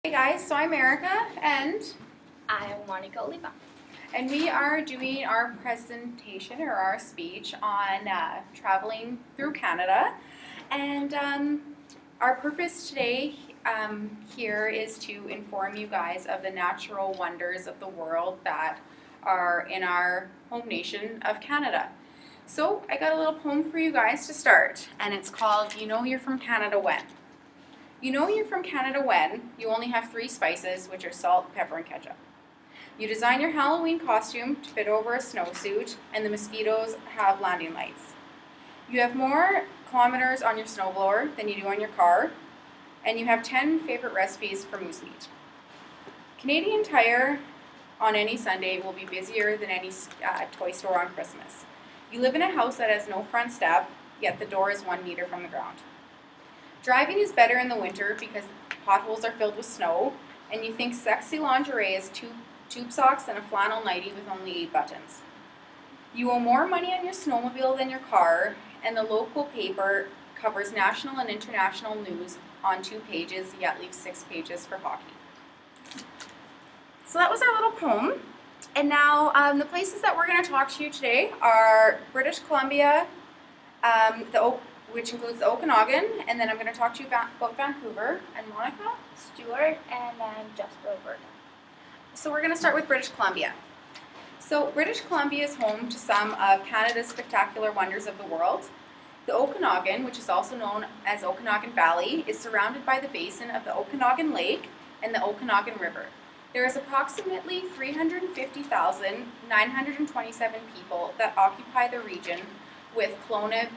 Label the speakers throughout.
Speaker 1: Hey guys, so I'm Erica and
Speaker 2: I am Monica Oliva.
Speaker 1: we are doing our presentation or our speech on traveling through Canada. And our purpose today here is to inform you guys of the natural wonders of the world that are in our home nation of Canada. So I got a little poem for you guys to start, and it's called You Know You're From Canada When. You know you're from Canada when you only have 3 spices, which are salt, pepper, and ketchup. You design your Halloween costume to fit over a snowsuit, and the mosquitoes have landing lights. You have more kilometers on your snowblower than you do on your car, and you have 10 favorite recipes for moose meat. Canadian Tire on any Sunday will be busier than any toy store on Christmas. You live in a house that has no front step, yet the door is 1 meter from the ground. Driving is better in the winter because potholes are filled with snow, and you think sexy lingerie is tube socks and a flannel nightie with only 8 buttons. You owe more money on your snowmobile than your car, and the local paper covers national and international news on 2 pages, yet leaves 6 pages for hockey. So that was our little poem. And now the places that we're going to talk to you today are British Columbia, which includes the Okanagan, and then I'm going to talk to you about Vancouver and Monica.
Speaker 2: Stuart, and then Jasper, Alberta.
Speaker 1: So we're going to start with British Columbia. So British Columbia is home to some of Canada's spectacular wonders of the world. The Okanagan, which is also known as Okanagan Valley, is surrounded by the basin of the Okanagan Lake and the Okanagan River. There is approximately 350,927 people that occupy the region, with Kelowna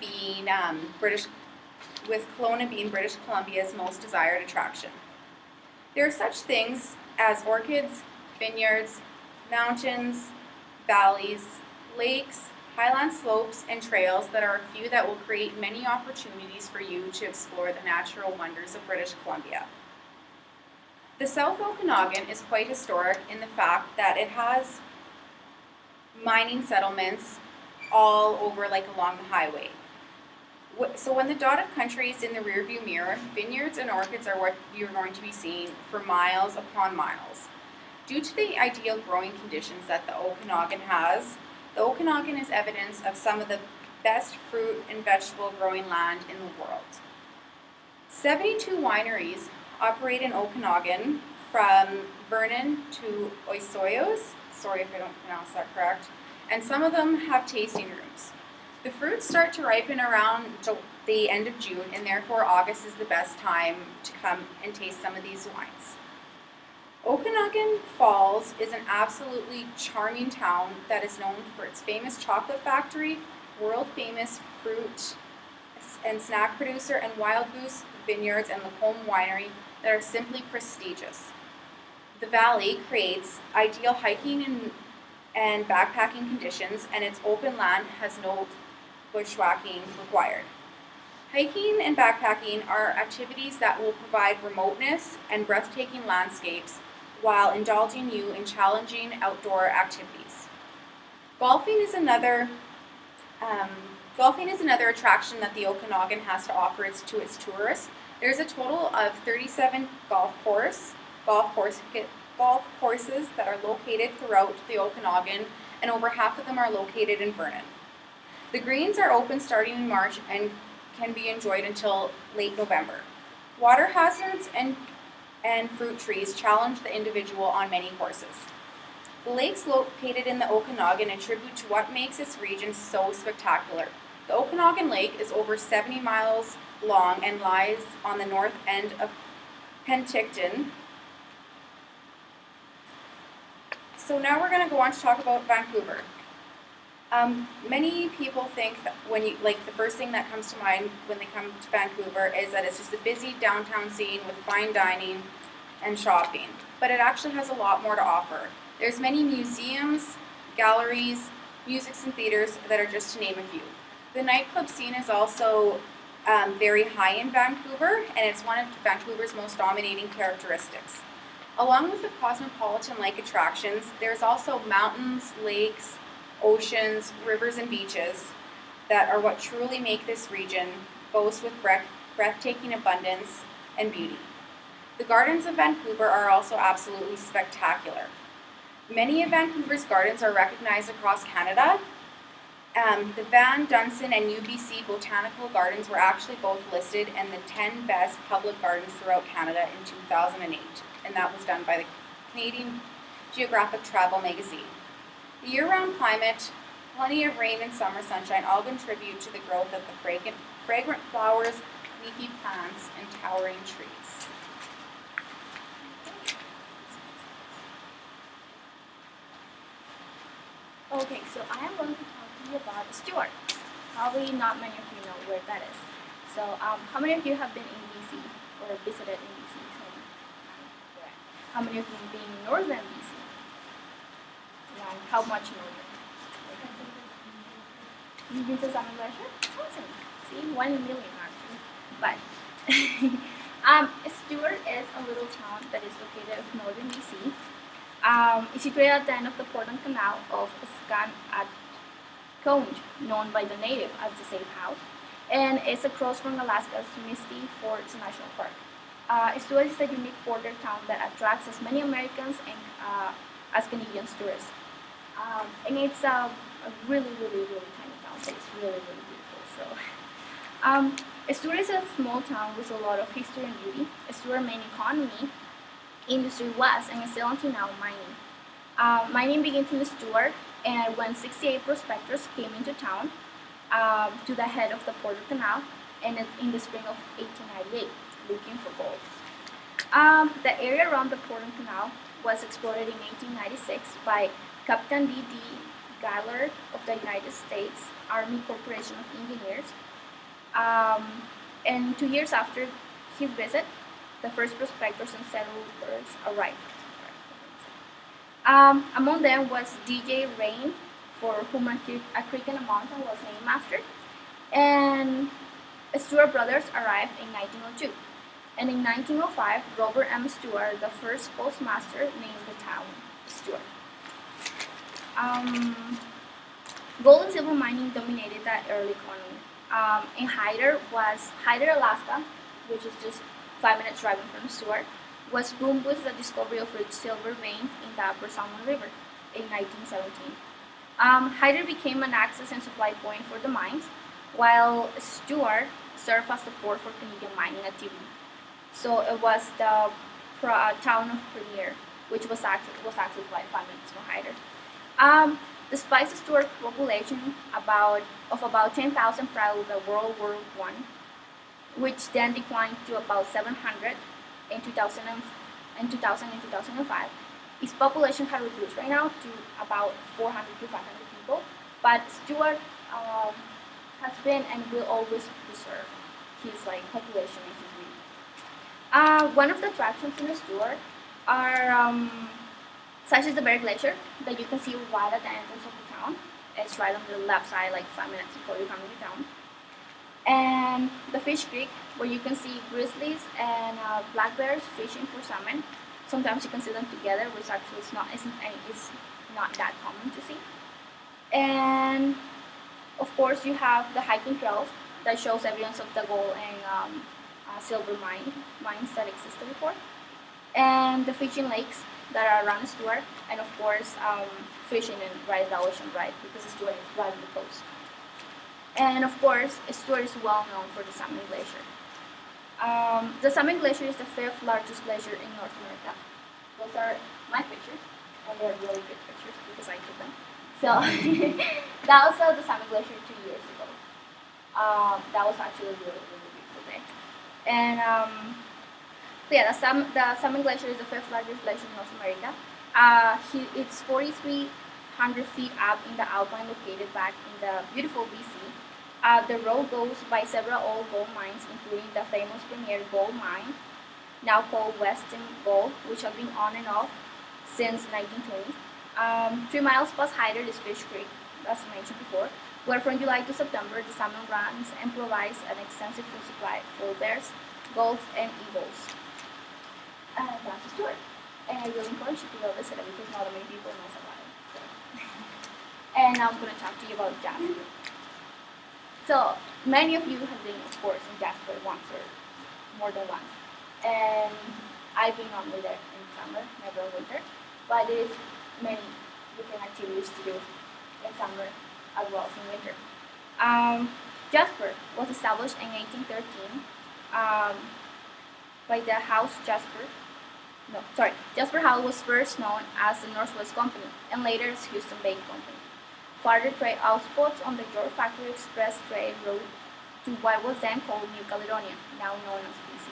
Speaker 1: being British Columbia's most desired attraction. There are such things as orchids, vineyards, mountains, valleys, lakes, highland slopes, and trails that are a few that will create many opportunities for you to explore the natural wonders of British Columbia. The South Okanagan is quite historic in the fact that it has mining settlements all over, along the highway. So when the dotted country is in the rearview mirror, vineyards and orchids are what you're going to be seeing for miles upon miles. Due to the ideal growing conditions that the Okanagan has, the Okanagan is evidence of some of the best fruit and vegetable growing land in the world. 72 wineries operate in Okanagan, from Vernon to Osoyoos, sorry if I don't pronounce that correct, and some of them have tasting rooms. The fruits start to ripen around the end of June, and therefore August is the best time to come and taste some of these wines. Okanagan Falls is an absolutely charming town that is known for its famous chocolate factory, world-famous fruit and snack producer, and Wild Goose vineyards and Lacombe winery that are simply prestigious. The valley creates ideal hiking and backpacking conditions, and its open land has no bushwhacking required. Hiking and backpacking are activities that will provide remoteness and breathtaking landscapes while indulging you in challenging outdoor activities. Golfing is another attraction that the Okanagan has to offer to its tourists. There's a total of 37 golf courses that are located throughout the Okanagan, and over half of them are located in Vernon. The greens are open starting in March and can be enjoyed until late November. Water hazards and fruit trees challenge the individual on many courses. The lakes located in the Okanagan attribute to what makes this region so spectacular. The Okanagan Lake is over 70 miles long and lies on the north end of Penticton. So now we're going to go on to talk about Vancouver. Many people think that the first thing that comes to mind when they come to Vancouver is that it's just a busy downtown scene with fine dining and shopping, but it actually has a lot more to offer. There's many museums, galleries, musics, and theaters that are just to name a few. The nightclub scene is also very high in Vancouver, and it's one of Vancouver's most dominating characteristics. Along with the cosmopolitan-like attractions, there's also mountains, lakes, oceans, rivers, and beaches that are what truly make this region boast with breathtaking abundance and beauty. The gardens of Vancouver are also absolutely spectacular. Many of Vancouver's gardens are recognized across Canada. The Van Dunstan and UBC Botanical Gardens were actually both listed in the 10 best public gardens throughout Canada in 2008, and that was done by the Canadian Geographic Travel magazine. The year-round climate, plenty of rain and summer sunshine all contribute to the growth of the fragrant flowers, leafy plants, and towering trees.
Speaker 2: Okay, so I am going to talk to you about Stewart. Probably not many of you know where that is. So, how many of you have been in BC or visited in BC? How many of you have been in northern BC? And how much northern? You've been to Salmon Glacier? Awesome. See, 1 in a million actually. But Stewart is a little town that is located in northern BC. It's situated at the end of the Portland Canal of Skan-at-Conge, known by the native as the Safe House, and it's across from Alaska's Misty Forks National Park. Stewart is a unique border town that attracts as many Americans and as Canadian tourists. And it's a really, really, really tiny town, but it's really, really beautiful. So, Stewart is a small town with a lot of history and beauty. Stewart's main economy industry was and is still until now mining. Mining begins in Stewart, and when 68 prospectors came into town to the head of the Porter Canal, and in the spring of 1898, looking for gold. The area around the Portland Canal was explored in 1896 by Captain D.D. Gaylord of the United States Army Corporation of Engineers. And 2 years after his visit, the first prospectors and settlers arrived. Among them was D.J. Rain, for whom a creek and a mountain was named after, and Stewart brothers arrived in 1902. And in 1905, Robert M. Stewart, the first postmaster, named the town Stewart. Gold and silver mining dominated that early economy. In Hyder, Alaska, which is just 5 minutes driving from Stewart, was boomed with the discovery of rich silver veins in the Upper Salmon River in 1917. Hyder became an access and supply point for the mines, while Stewart served as the port for Canadian mining activity. So it was the town of Premier, which was accessed by 5 minutes from Hyder. Despite the Stewart population of about 10,000 prior to the World War I, which then declined to about 700 in 2000 and 2005, its population had reduced right now to about 400 to 500 people. But Stewart has been and will always preserve his population and his beauty. One of the attractions in Stewart are such as the Bear Glacier that you can see right at the entrance of the town. It's right on the left side, 5 minutes before you come into town. And the Fish Creek, where you can see grizzlies and black bears fishing for salmon. Sometimes you can see them together, which actually is not that common to see. And of course, you have the hiking trails that shows evidence of the gold and silver mines that existed before, and the fishing lakes that are around Stewart, and of course, fishing right in the ocean, right, because Stewart is right on the coast. And of course, Stewart is well known for the Salmon Glacier. The Salmon Glacier is the 5th largest glacier in North America. Those are my pictures, and they're really good pictures because I took them. So that was the Salmon Glacier 2 years ago. That was actually a really, really beautiful day. And so yeah, the Salmon Glacier is the 5th largest glacier in North America. It's 4,300 feet up in the alpine, located back in the beautiful BC. The road goes by several old gold mines, including the famous Premier Gold Mine, now called Western Gold, which have been on and off since 1920. 3 miles past Hyder is Fish Creek, as mentioned before, where from July to September the salmon runs and provides an extensive food supply for bears, gulls, and eagles. That's Stewart, and I really encourage you to go visit it because not many people know about it. So. And now I'm going to talk to you about Jasper. So many of you have been, of course, in Jasper once or more than once. And I've been only there in summer, never in winter, but there's many different activities to do in summer as well as in winter. Jasper was established in 1813 by the House Jasper. No, sorry. Jasper House was first known as the Northwest Company and later as Houston Bay Company. Further trade outposts on the York Factory Express trade route to what was then called New Caledonia, now known as BC.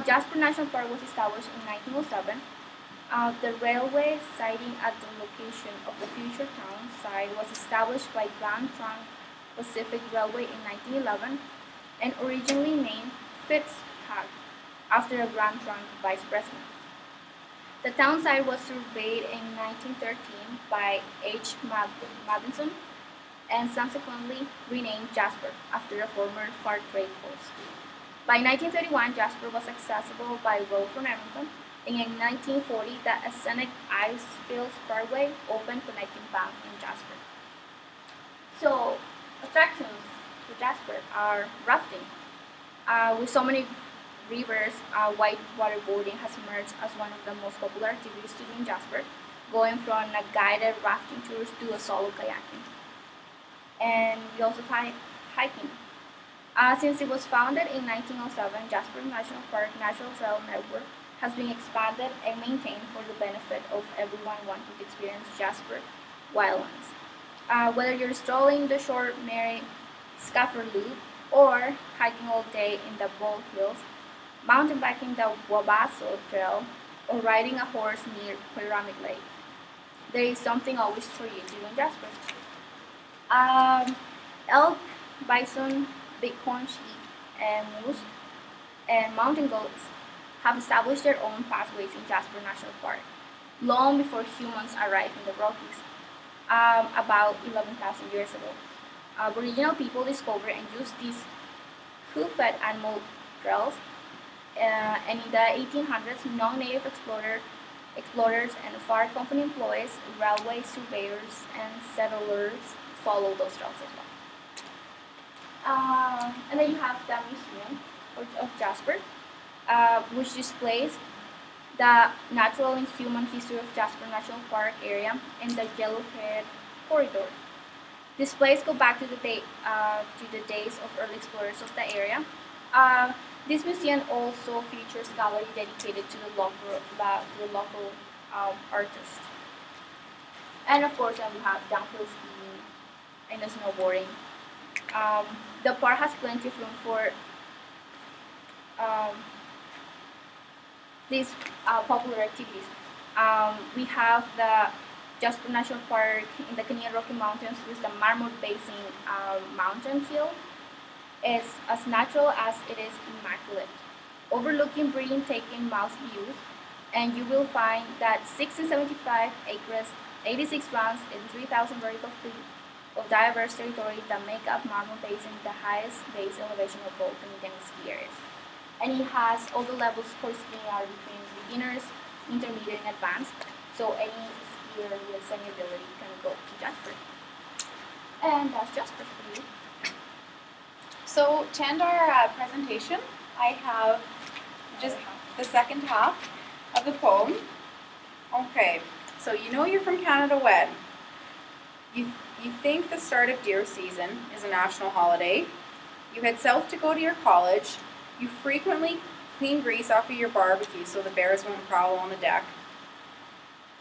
Speaker 2: Jasper National Park was established in 1907. The railway siding at the location of the future town site was established by Grand Trunk Pacific Railway in 1911 and originally named Fitzhugh after a Grand Trunk vice president. The town site was surveyed in 1913 by H. Madison and subsequently renamed Jasper after a former fur trade post. By 1931, Jasper was accessible by road from Edmonton, and in 1940, the Scenic Icefields Parkway opened connecting Banff and Jasper. So, attractions for Jasper are rafting. With so many rivers, white waterboarding has emerged as one of the most popular activities to do in Jasper, going from a guided rafting tours to a solo kayaking. And we also have hiking. Since it was founded in 1907, Jasper National Park Natural Trail Network has been expanded and maintained for the benefit of everyone wanting to experience Jasper wildlands. Whether you're strolling the short Mary Scaffer Loop or hiking all day in the Bald Hills, mountain biking the Wabasso Trail, or riding a horse near Pyramid Lake, there is something always for you to do in Jasper. Elk, bison, bighorn sheep, and moose, and mountain goats have established their own pathways in Jasper National Park, long before humans arrived in the Rockies, about 11,000 years ago. Aboriginal people discovered and used these hoof-fed animal trails, and in the 1800s, non-native explorers and fur company employees, railway surveyors, and settlers followed those trails as well. And then you have the Museum of Jasper, which displays the natural and human history of Jasper National Park area and the Yellowhead Corridor. Displays go back to the days of early explorers of the area. This museum also features a gallery dedicated to the local artists. And of course, we have downhill skiing and snowboarding. The park has plenty of room for these popular activities. We have the Jasper National Park in the Canadian Rocky Mountains with the Marmot Basin mountain hill. It's as natural as it is immaculate, overlooking breathtaking mouse views, and you will find that 675 acres, 86 runs, and 3,000 vertical feet of diverse territory that make up Marmot Basin the highest base elevation of all Canadian ski areas. And it has all the levels for skiing are between beginners, intermediate, and advanced, so any skier with any ability can go to Jasper. And that's Jasper for you.
Speaker 1: So to end our presentation, I have just the second half of the poem. Okay, so you know you're from Canada when you think the start of deer season is a national holiday. You head south to go to your college. You frequently clean grease off of your barbecue so the bears won't prowl on the deck.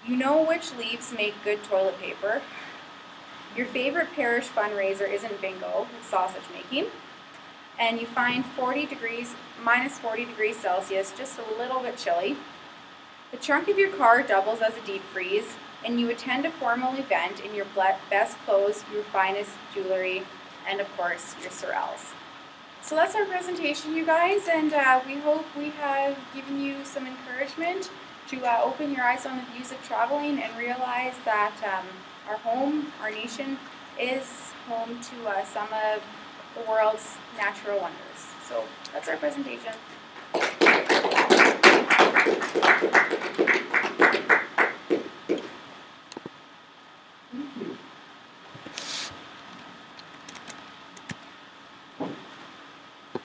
Speaker 1: You know which leaves make good toilet paper. Your favorite parish fundraiser isn't bingo, it's sausage making. And you find minus 40 degrees Celsius just a little bit chilly. The trunk of your car doubles as a deep freeze, and you attend a formal event in your best clothes, your finest jewelry, and of course, your sorrels. So that's our presentation, you guys, and we hope we have given you some encouragement to open your eyes on the views of traveling and realize that our home, our nation, is home to some of the world's natural wonders. So that's our presentation.